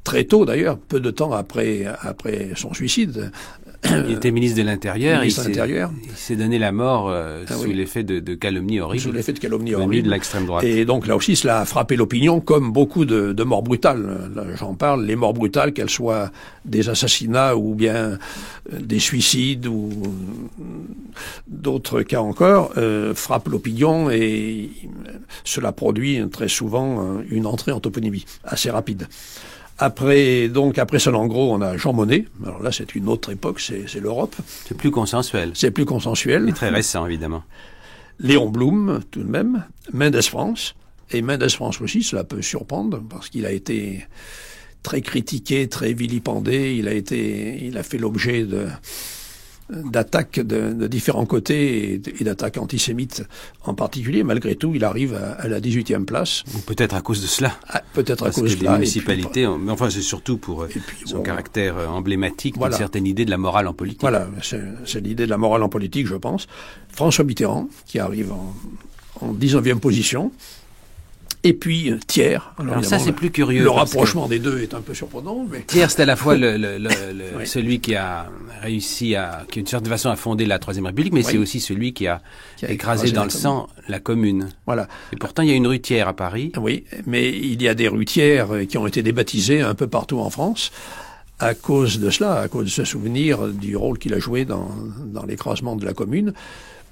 très tôt d'ailleurs, peu de temps après son suicide, Il était ministre de l'Intérieur. Il s'est donné la mort sous l'effet de calomnies horribles. Sous l'effet de calomnies horribles de l'extrême droite. Et donc là aussi, cela a frappé l'opinion, comme beaucoup de morts brutales. Là, j'en parle, les morts brutales, qu'elles soient des assassinats ou bien des suicides ou d'autres cas encore, frappent l'opinion et cela produit très souvent une entrée en toponymie assez rapide. Après Selangro, on a Jean Monnet. Alors là, c'est une autre époque, c'est l'Europe. C'est plus consensuel. C'est plus consensuel. Et très récent, évidemment. Léon Blum, tout de même. Mendes France. Et Mendes France aussi, cela peut surprendre, parce qu'il a été très critiqué, très vilipendé. Il a fait l'objet d'attaques de différents côtés et d'attaques antisémites en particulier. Malgré tout, il arrive à la 18e place. Peut-être à cause de cela. Peut-être à cause de cela. Les municipalités, mais enfin c'est surtout pour son caractère emblématique d'une certaine idée de la morale en politique. Voilà, c'est l'idée de la morale en politique, je pense. François Mitterrand, qui arrive en 19e position. Et puis Thiers. Alors ça c'est plus curieux. Le rapprochement des deux est un peu surprenant. Mais... Thiers c'est à la fois celui qui a réussi qui d'une certaine façon a fondé la Troisième République, mais c'est aussi celui qui a écrasé dans le sang la Commune. Voilà. Et pourtant il y a une rue Thiers à Paris. Oui, mais il y a des rues Thiers qui ont été débaptisées un peu partout en France à cause de cela, à cause de ce souvenir du rôle qu'il a joué dans l'écrasement de la Commune.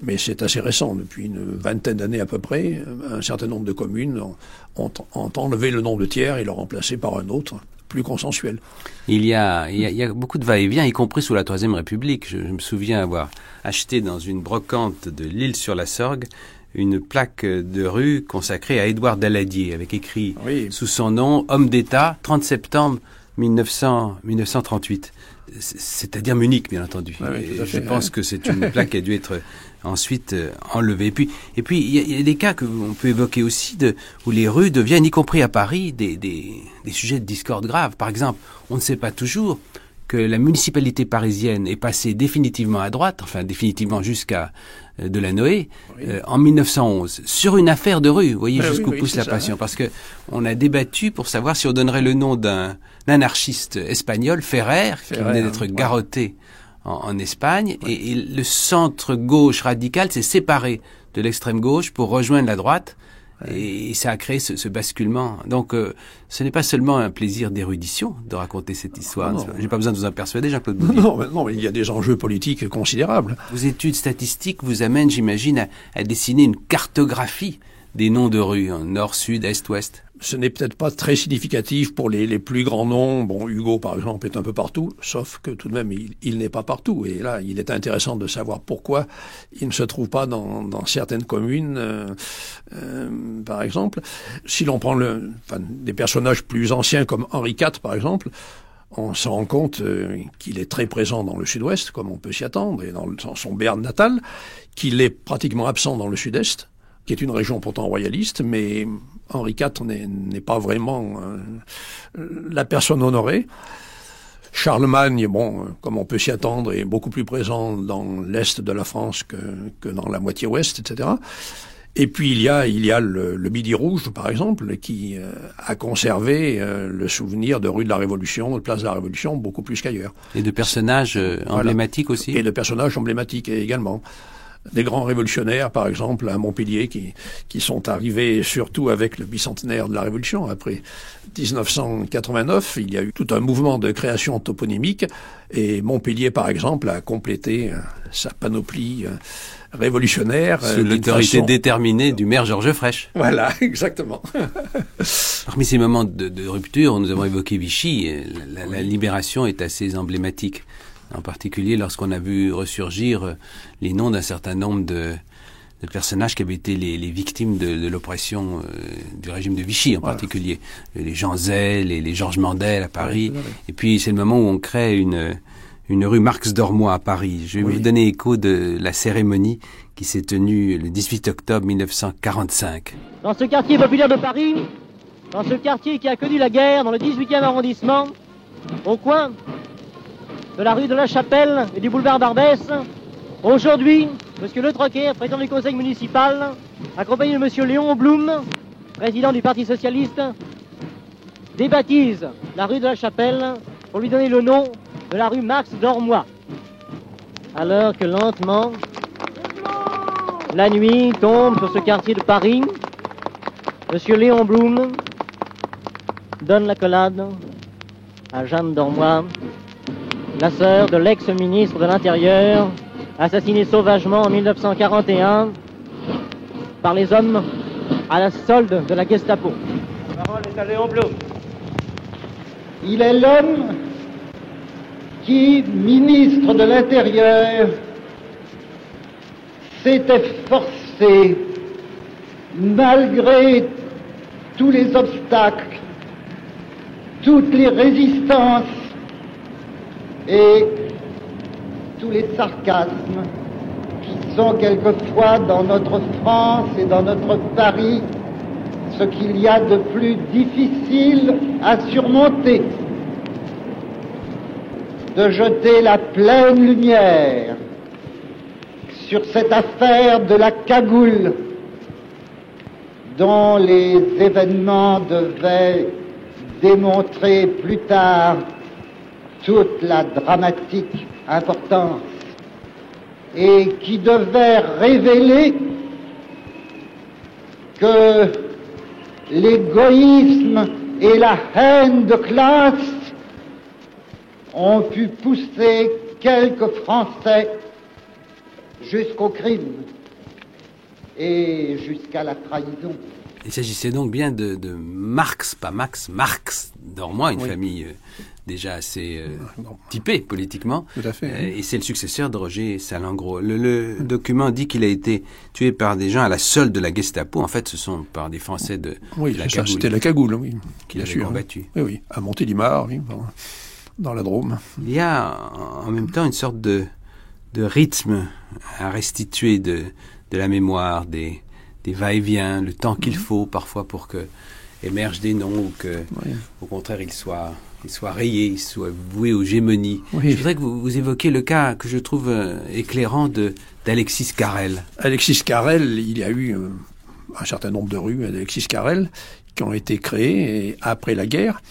Mais c'est assez récent, depuis une vingtaine d'années à peu près, un certain nombre de communes ont enlevé le nom de Thiers et l'ont remplacé par un autre, plus consensuel. Il y a beaucoup de va-et-vient, y compris sous la Troisième République. Je me souviens avoir acheté dans une brocante de l'Île-sur-la-Sorgue une plaque de rue consacrée à Édouard Daladier, avec écrit sous son nom « Homme d'État, 30 septembre 1938 ». C'est-à-dire Munich, bien entendu. Je pense que c'est une plaque qui a dû être ensuite enlevée. Et puis il y a des cas que on peut évoquer aussi où les rues deviennent, y compris à Paris, des sujets de discorde graves. Par exemple, on ne sait pas toujours que la municipalité parisienne est passée définitivement à droite, enfin définitivement jusqu'à Delanoë, en 1911, sur une affaire de rue. Vous voyez jusqu'où pousse la passion. Parce que on a débattu pour savoir si on donnerait le nom d'un anarchiste espagnol, Ferrer, qui venait d'être garrotté en Espagne, et le centre-gauche radical s'est séparé de l'extrême-gauche pour rejoindre la droite, et ça a créé ce basculement. Donc, ce n'est pas seulement un plaisir d'érudition de raconter cette histoire. J'ai pas besoin de vous en persuader, Jean-Claude Bouvier. Non, mais il y a des enjeux politiques considérables. Vos études statistiques vous amènent, j'imagine, à dessiner une cartographie des noms de rues, nord, sud, est, ouest. Ce n'est peut-être pas très significatif pour les plus grands noms. Bon, Hugo, par exemple, est un peu partout, sauf que tout de même, il n'est pas partout. Et là, il est intéressant de savoir pourquoi il ne se trouve pas dans certaines communes, par exemple. Si l'on prend des personnages plus anciens comme Henri IV, par exemple, on se rend compte qu'il est très présent dans le sud-ouest, comme on peut s'y attendre, et dans son Béarn natal, qu'il est pratiquement absent dans le sud-est, qui est une région pourtant royaliste, mais Henri IV n'est pas vraiment la personne honorée. Charlemagne, comme on peut s'y attendre, est beaucoup plus présent dans l'est de la France que dans la moitié ouest, etc. Et puis il y a le Midi Rouge, par exemple, qui a conservé le souvenir de rue de la Révolution, de place de la Révolution, beaucoup plus qu'ailleurs. Et de personnages emblématiques aussi. Et de personnages emblématiques également. Des grands révolutionnaires, par exemple, à Montpellier, qui sont arrivés surtout avec le bicentenaire de la Révolution. Après 1989, il y a eu tout un mouvement de création toponymique, et Montpellier, par exemple, a complété sa panoplie révolutionnaire. Sous l'autorité déterminée du maire Georges Frêche. Voilà, exactement. Parmi ces moments de rupture, nous avons évoqué Vichy, la libération est assez emblématique. En particulier lorsqu'on a vu ressurgir les noms d'un certain nombre de personnages qui avaient été les victimes de l'oppression du régime de Vichy en particulier. Les Jean Zay, les Georges Mandel à Paris. Et puis c'est le moment où on crée une rue Marx Dormois à Paris. Je vais vous donner écho de la cérémonie qui s'est tenue le 18 octobre 1945. Dans ce quartier populaire de Paris, dans ce quartier qui a connu la guerre, dans le 18e arrondissement, au coin de la rue de la Chapelle et du boulevard Barbès, aujourd'hui, M. Le Troquet, président du conseil municipal, accompagné de M. Léon Blum, président du Parti socialiste, débaptise la rue de la Chapelle pour lui donner le nom de la rue Marx Dormois. alors que lentement, la nuit tombe sur ce quartier de Paris, Monsieur Léon Blum donne l'accolade à Jeanne Dormois, la sœur de l'ex-ministre de l'Intérieur, assassinée sauvagement en 1941 par les hommes à la solde de la Gestapo. La parole est à Léon Blum. Il est l'homme qui, ministre de l'Intérieur, s'est efforcé, malgré tous les obstacles, toutes les résistances et tous les sarcasmes qui sont quelquefois dans notre France et dans notre Paris ce qu'il y a de plus difficile à surmonter, de jeter la pleine lumière sur cette affaire de la cagoule dont les événements devaient démontrer plus tard toute la dramatique importance et qui devait révéler que l'égoïsme et la haine de classe ont pu pousser quelques Français jusqu'au crime et jusqu'à la trahison. Il s'agissait donc bien de Marx, pas Max, Marx Dormois, une famille déjà assez typée politiquement. Tout à fait. Et c'est le successeur de Roger Salengro. Le document dit qu'il a été tué par des gens à la solde de la Gestapo. En fait, ce sont par des Français de la cagoule. C'était la cagoule, oui. Qui l'avaient combattu. Oui, à Montélimar, oui, dans la Drôme. Il y a en même temps une sorte de rythme à restituer de la mémoire, des va-et-vient, le temps qu'il faut parfois pour que émergent des noms ou que, au contraire, ils soient rayés, ils soient voués aux gémonies. Oui. Je voudrais que vous évoquiez le cas que je trouve éclairant d'Alexis Carrel. Alexis Carrel, il y a eu un certain nombre de rues d'Alexis Carrel qui ont été créées après la guerre.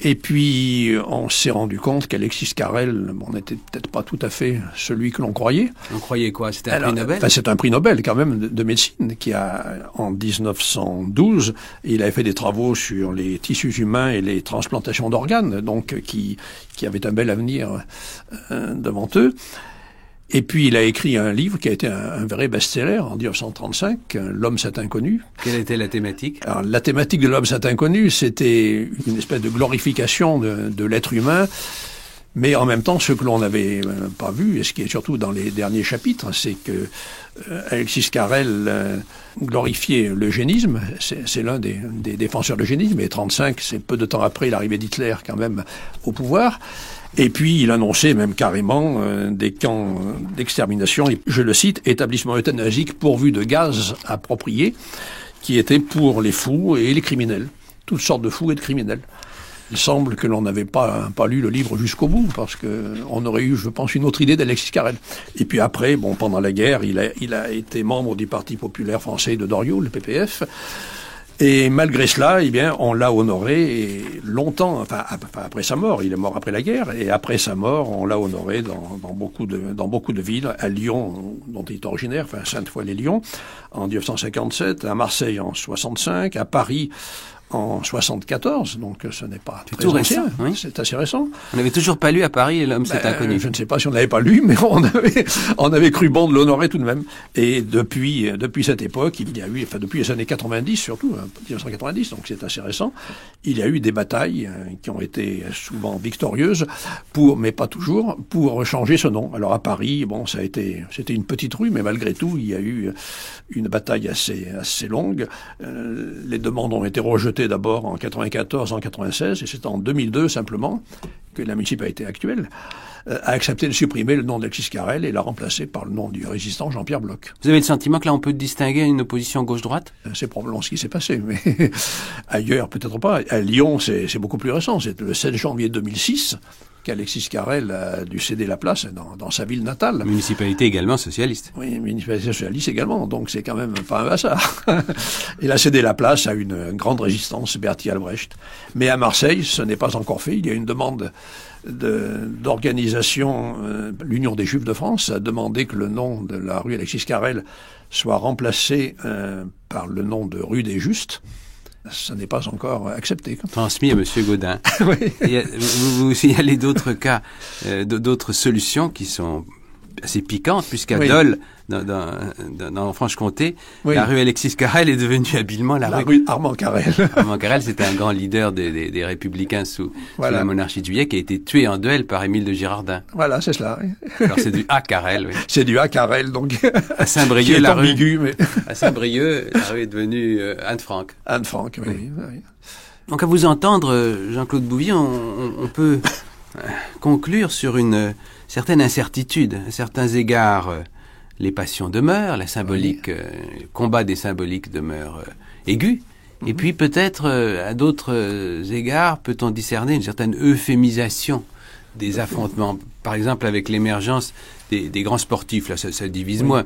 Et puis, on s'est rendu compte qu'Alexis Carrel n'était peut-être pas tout à fait celui que l'on croyait. On croyait quoi? C'était un prix Nobel? C'est un prix Nobel, quand même, de médecine, qui a, en 1912, il avait fait des travaux sur les tissus humains et les transplantations d'organes, donc qui avaient un bel avenir devant eux. Et puis, il a écrit un livre qui a été un vrai best-seller en 1935, L'homme cet inconnu. Quelle était la thématique? Alors, la thématique de L'homme cet inconnu, c'était une espèce de glorification de l'être humain, mais en même temps, ce que l'on n'avait pas vu, et ce qui est surtout dans les derniers chapitres, c'est que Alexis Carrel glorifiait l'eugénisme. C'est l'un des défenseurs de l'eugénisme, et 1935, c'est peu de temps après l'arrivée d'Hitler, quand même, au pouvoir. Et puis, il annonçait même carrément des camps d'extermination, je le cite, établissement euthanasique pourvu de gaz appropriés, qui étaient pour les fous et les criminels, toutes sortes de fous et de criminels. Il semble que l'on n'avait pas lu le livre jusqu'au bout, parce que on aurait eu, je pense, une autre idée d'Alexis Carrel. Et puis après, pendant la guerre, il a été membre du Parti populaire français de Doriot, le PPF. Et malgré cela, on l'a honoré et longtemps, après sa mort, il est mort après la guerre, et après sa mort, on l'a honoré dans beaucoup de villes, à Lyon, dont il est originaire, Sainte-Foy-les-Lyons, en 1957, à Marseille en 65, à Paris en 74, donc ce n'est pas très ancien, oui. C'est assez récent. On n'avait toujours pas lu à Paris L'homme cet inconnu. Je ne sais pas si on n'avait pas lu, mais on avait cru bon de l'honorer tout de même. Et depuis cette époque, il y a eu, depuis les années 90 surtout, 1990, donc c'est assez récent, il y a eu des batailles qui ont été souvent victorieuses, mais pas toujours, pour changer ce nom. Alors à Paris, c'était une petite rue, mais malgré tout, il y a eu une bataille assez longue. Les demandes ont été rejetées d'abord en 94, en 96, et c'est en 2002 simplement que la municipalité actuelle a accepté de supprimer le nom d'Alexis Carrel et l'a remplacé par le nom du résistant Jean-Pierre Bloch. Vous avez le sentiment que là on peut distinguer une opposition gauche-droite? C'est probablement ce qui s'est passé, mais ailleurs peut-être pas. À Lyon, c'est beaucoup plus récent. C'est le 7 janvier 2006 qu'Alexis Carrel a dû céder la place dans sa ville natale. Municipalité également socialiste. Oui, municipalité socialiste également, donc c'est quand même pas un hasard. Il a cédé la place à une grande résistance, Bertie Albrecht. Mais à Marseille, ce n'est pas encore fait. Il y a une demande d'organisation, l'Union des Juifs de France a demandé que le nom de la rue Alexis Carrel soit remplacé par le nom de rue des Justes. Ça n'est pas encore accepté. Transmis à M. Gaudin. Oui. Vous signalez d'autres cas, d'autres solutions qui sont assez piquantes, puisqu'à Dole, dans Franche-Comté, la rue Alexis Carrel est devenue habilement la rue Armand Carrel. Armand Carrel, c'était un grand leader des Républicains sous la monarchie de Juillet, qui a été tué en duel par Émile de Girardin. Voilà, c'est cela. Alors c'est du A Carrel, oui. C'est du A Carrel, donc. À Saint-Brieuc, la rue. Mais... À Saint-Brieuc, la rue est devenue Anne-Franck. Anne-Franck, oui. Donc à vous entendre, Jean-Claude Bouvier, on peut conclure sur une certaine incertitude, à certains égards. Les passions demeurent, la symbolique, le combat des symboliques demeure aigu. Et puis peut-être, à d'autres égards, peut-on discerner une certaine euphémisation des affrontements. Par exemple, avec l'émergence des grands sportifs, là, ça divise moins.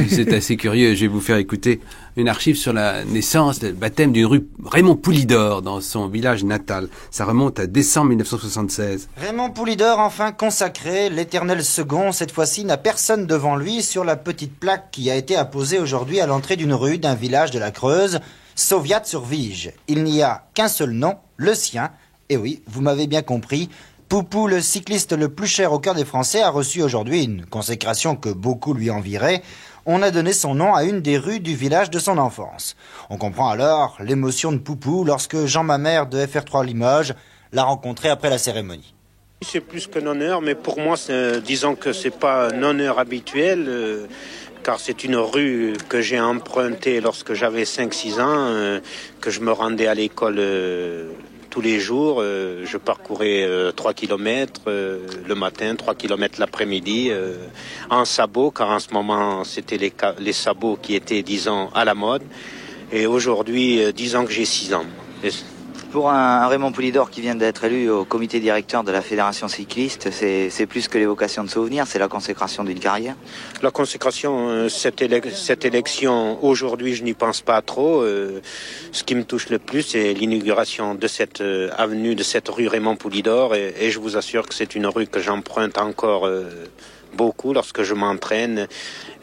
C'est assez curieux. Je vais vous faire écouter une archive sur la naissance, le baptême d'une rue Raymond Poulidor dans son village natal. Ça remonte à décembre 1976. Raymond Poulidor, enfin consacré, l'éternel second, cette fois-ci, n'a personne devant lui sur la petite plaque qui a été apposée aujourd'hui à l'entrée d'une rue d'un village de la Creuse, Sauviat-sur-Vige. Il n'y a qu'un seul nom, le sien. Et oui, vous m'avez bien compris, Poupou, le cycliste le plus cher au cœur des Français, a reçu aujourd'hui une consécration que beaucoup lui envieraient. On a donné son nom à une des rues du village de son enfance. On comprend alors l'émotion de Poupou lorsque Jean Mamère de FR3 Limoges l'a rencontré après la cérémonie. C'est plus qu'un honneur, mais pour moi, disons que c'est pas un honneur habituel, car c'est une rue que j'ai empruntée lorsque j'avais 5-6 ans, que je me rendais à l'école tous les jours. Je parcourais 3 km le matin, 3 km l'après-midi, en sabots, car en ce moment, c'était les sabots qui étaient, disons, à la mode. Et aujourd'hui, disons que j'ai 6 ans. Pour un Raymond Poulidor qui vient d'être élu au comité directeur de la Fédération cycliste, c'est plus que l'évocation de souvenirs, c'est la consécravation d'une carrière. La consécration, cette élection, aujourd'hui, je n'y pense pas trop. Ce qui me touche le plus, c'est l'inauguration de cette avenue, de cette rue Raymond Poulidor. Et je vous assure que c'est une rue que j'emprunte encore beaucoup lorsque je m'entraîne.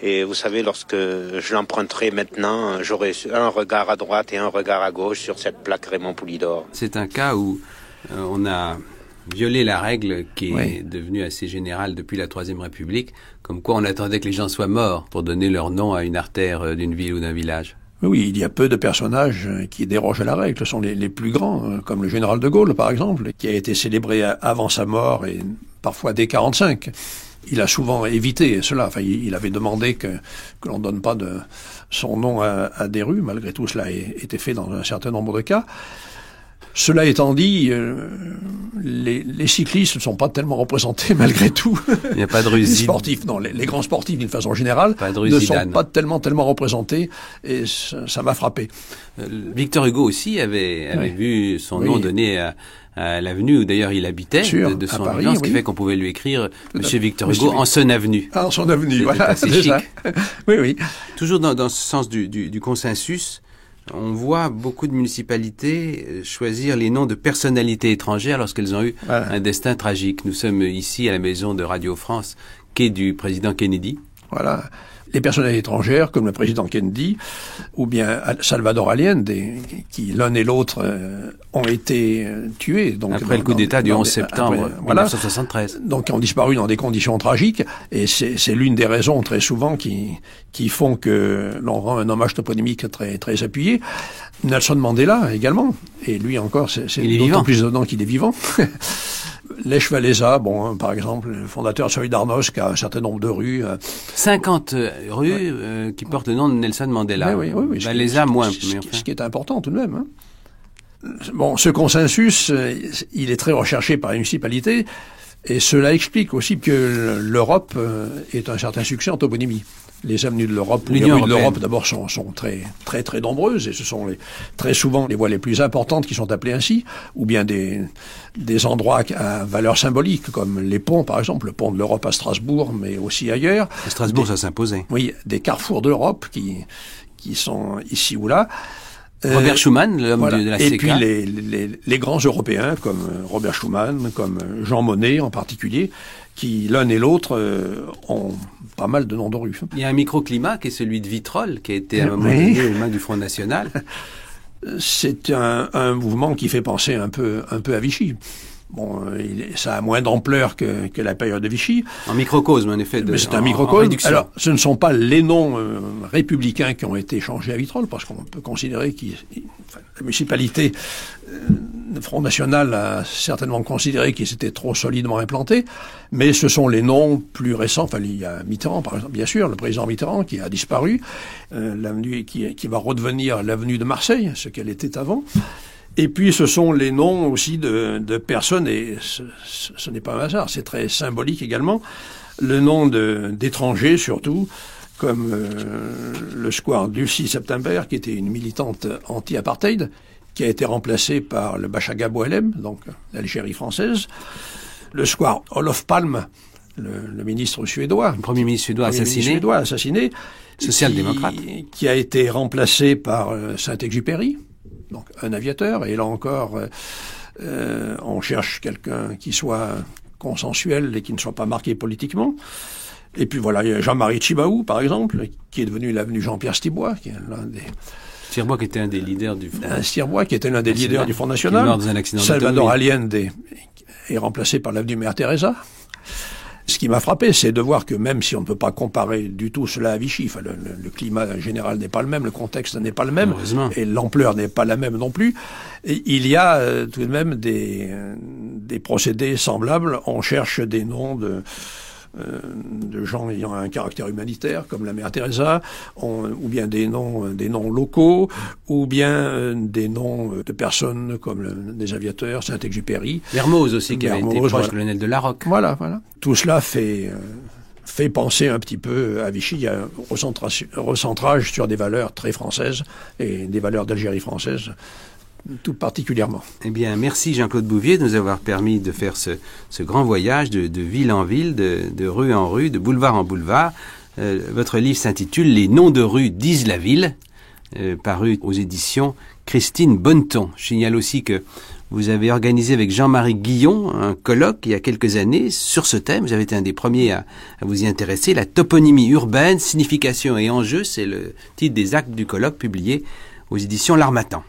Et vous savez, lorsque je l'emprunterai maintenant, j'aurai un regard à droite et un regard à gauche sur cette plaque Raymond Poulidor. C'est un cas où on a violé la règle qui est devenue assez générale depuis la Troisième République, comme quoi on attendait que les gens soient morts pour donner leur nom à une artère d'une ville ou d'un village. Oui, il y a peu de personnages qui dérogent à la règle. Ce sont les plus grands, comme le général de Gaulle, par exemple, qui a été célébré avant sa mort et parfois dès 1945. Il a souvent évité cela. Enfin, il avait demandé que l'on ne donne pas son nom à des rues. Malgré tout, cela a été fait dans un certain nombre de cas. Cela étant dit, les cyclistes ne sont pas tellement représentés malgré tout. Il n'y a pas de rue Les sportifs, non, les grands sportifs d'une façon générale ne sont pas tellement représentés, et ça m'a frappé. Victor Hugo aussi avait vu son nom donné à l'avenue où d'ailleurs il habitait, de son village, ce qui fait qu'on pouvait lui écrire Monsieur Victor Hugo en son avenue. En son avenue, voilà, c'est chic. Ça. Oui. Toujours dans ce sens du consensus, on voit beaucoup de municipalités choisir les noms de personnalités étrangères lorsqu'elles ont eu un destin tragique. Nous sommes ici à la maison de Radio France, quai du président Kennedy. Voilà. Les personnalités étrangères, comme le président Kennedy, ou bien Salvador Allende, qui l'un et l'autre ont été tués. Donc, après le coup d'État du 11 septembre 1973. Donc, ont disparu dans des conditions tragiques, et c'est l'une des raisons très souvent qui font que l'on rend un hommage toponymique très, très appuyé. Nelson Mandela également, et lui encore, c'est d'autant plus étonnant qu'il est vivant. Lech Walesa, par exemple, le fondateur de Solidarność, qui a un certain nombre de rues. 50 rues qui portent le nom de Nelson Mandela. Oui. Walesa, moins. Ce qui est important tout de même. Bon, ce consensus, il est très recherché par les municipalités, et cela explique aussi que l'Europe est un certain succès en toponymie. Les avenues de l'Europe, les rues de l'Europe d'abord sont très très très nombreuses, et ce sont très souvent les voies les plus importantes qui sont appelées ainsi, ou bien des endroits à valeur symbolique, comme les ponts par exemple, le pont de l'Europe à Strasbourg, mais aussi ailleurs. À Strasbourg, ça s'imposait. Oui, des carrefours de l'Europe qui sont ici ou là. Robert Schuman, l'homme voilà. de la Et CK. puis les grands Européens comme Robert Schuman, comme Jean Monnet en particulier, qui l'un et l'autre ont pas mal de noms de rue. Il y a un microclimat qui est celui de Vitrolles, qui a été à un moment donné aux mains du Front National. C'est un mouvement qui fait penser un peu à Vichy. Bon, ça a moins d'ampleur que la période de Vichy. En microcosme, en effet. Mais c'est un microcosme. Alors, ce ne sont pas les noms républicains qui ont été changés à Vitrolles, parce qu'on peut considérer la municipalité, le Front National a certainement considéré qu'ils étaient trop solidement implantés, mais ce sont les noms plus récents. Enfin, il y a Mitterrand, par exemple, bien sûr, le président Mitterrand qui a disparu, l'avenue qui va redevenir l'avenue de Marseille, ce qu'elle était avant. Et puis ce sont les noms aussi de personnes, et ce n'est pas un hasard, c'est très symbolique également, le nom d'étrangers surtout, comme le square Dulcie September, qui était une militante anti-apartheid, qui a été remplacée par le Bachaga Boualem, donc l'Algérie française, le square Olof Palme, le ministre suédois, le premier ministre suédois assassiné, social-démocrate, qui a été remplacé par Saint-Exupéry, donc un aviateur, et là encore, on cherche quelqu'un qui soit consensuel et qui ne soit pas marqué politiquement. Et puis voilà, il y a Jean-Marie Tjibaou, par exemple, qui est devenu l'avenue Jean-Pierre Stibois, qui est l'un des... Stibois qui était un des leaders du Front. Stibois qui était l'un des leaders du Front National. Mort dans un accident Salvador Allende est remplacé par l'avenue Mère Teresa. Ce qui m'a frappé, c'est de voir que même si on ne peut pas comparer du tout cela à Vichy, enfin le climat général n'est pas le même, le contexte n'est pas le même, et l'ampleur n'est pas la même non plus, et il y a tout de même des procédés semblables. On cherche des noms de gens ayant un caractère humanitaire, comme la Mère Teresa, ou bien des noms locaux, ou bien des noms de personnes comme des aviateurs, Saint-Exupéry. Mermoz aussi, qui avait été proche voilà. du colonel de Larocque. Voilà. Tout cela fait penser un petit peu à Vichy. Il y a un recentrage sur des valeurs très françaises et des valeurs d'Algérie française, tout particulièrement. Eh bien, merci Jean-Claude Bouvier de nous avoir permis de faire ce grand voyage de ville en ville, de rue en rue, de boulevard en boulevard. Votre livre s'intitule « Les noms de rue disent la ville », paru aux éditions Christine Bonneton. Je signale aussi que vous avez organisé avec Jean-Marie Guillon un colloque il y a quelques années sur ce thème. Vous avez été un des premiers à vous y intéresser. La toponymie urbaine, signification et enjeux, c'est le titre des actes du colloque publié aux éditions L'Harmattan.